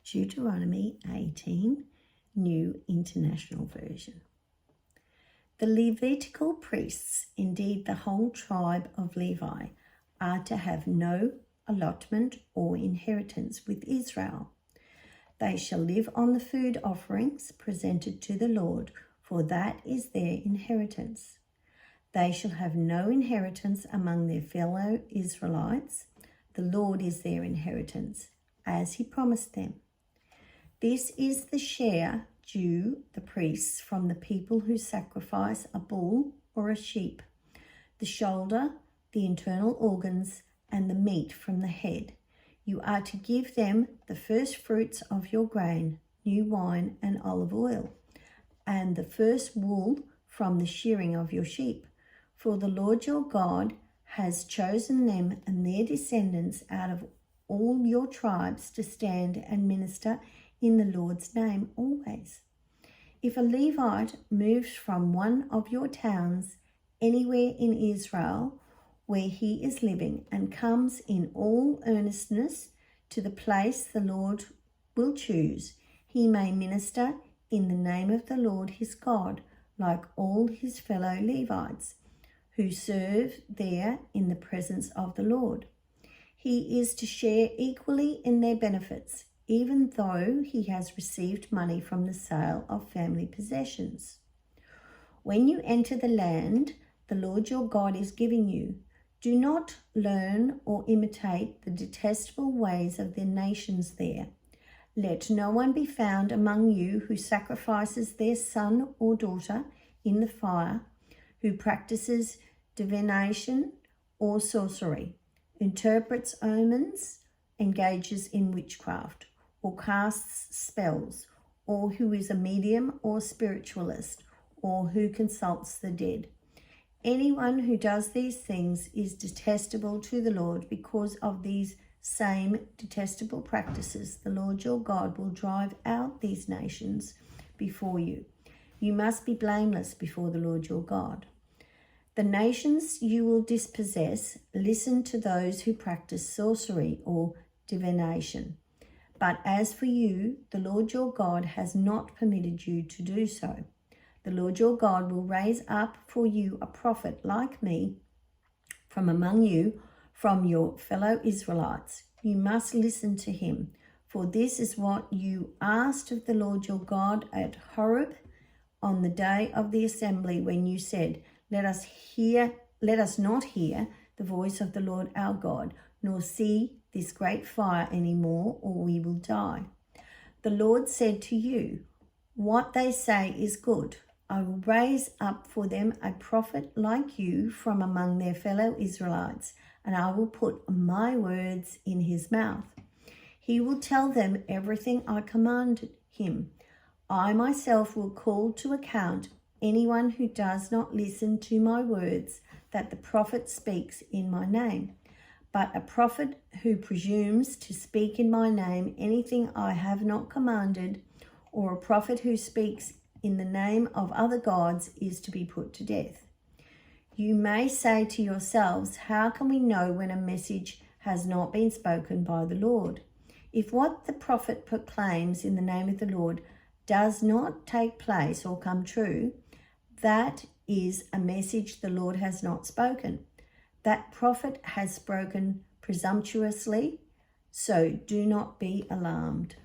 Deuteronomy 18, New International Version. The Levitical priests, indeed the whole tribe of Levi, are to have no allotment or inheritance with Israel. They shall live on the food offerings presented to the Lord, for that is their inheritance. They shall have no inheritance among their fellow Israelites. The Lord is their inheritance, as he promised them. This is the share due the priests from the people who sacrifice a bull or a sheep, the shoulder, the internal organs, and the meat from the head. You are to give them the first fruits of your grain, new wine and olive oil, and the first wool from the shearing of your sheep. For the Lord your God has chosen them and their descendants out of all your tribes to stand and minister in the Lord's name always. If a Levite moves from one of your towns anywhere in Israel where he is living and comes in all earnestness to the place the Lord will choose, he may minister in the name of the Lord his God, like all his fellow Levites who serve there in the presence of the Lord. He is to share equally in their benefits, even though he has received money from the sale of family possessions. When you enter the land the Lord your God is giving you, do not learn or imitate the detestable ways of the nations there. Let no one be found among you who sacrifices their son or daughter in the fire, who practices divination or sorcery, interprets omens, engages in witchcraft, or casts spells, or who is a medium or spiritualist, or who consults the dead. Anyone who does these things is detestable to the Lord. Because of these same detestable practices, the Lord your God will drive out these nations before you. You must be blameless before the Lord your God. The nations you will dispossess listen to those who practice sorcery or divination. But as for you, the Lord your God has not permitted you to do so. The Lord your God will raise up for you a prophet like me from among you, from your fellow Israelites. You must listen to him, for this is what you asked of the Lord your God at Horeb on the day of the assembly, when you said, Let us not hear the voice of the Lord our God, nor see this great fire any more, or we will die. The Lord said to you, What they say is good. I will raise up for them a prophet like you from among their fellow Israelites, and I will put my words in his mouth. He will tell them everything I commanded him. I myself will call to account anyone who does not listen to my words that the prophet speaks in my name. But a prophet who presumes to speak in my name anything I have not commanded, or a prophet who speaks in the name of other gods, is to be put to death. You may say to yourselves, how can we know when a message has not been spoken by the Lord? If what the prophet proclaims in the name of the Lord does not take place or come true, that is a message the Lord has not spoken. That prophet has spoken presumptuously, so do not be alarmed.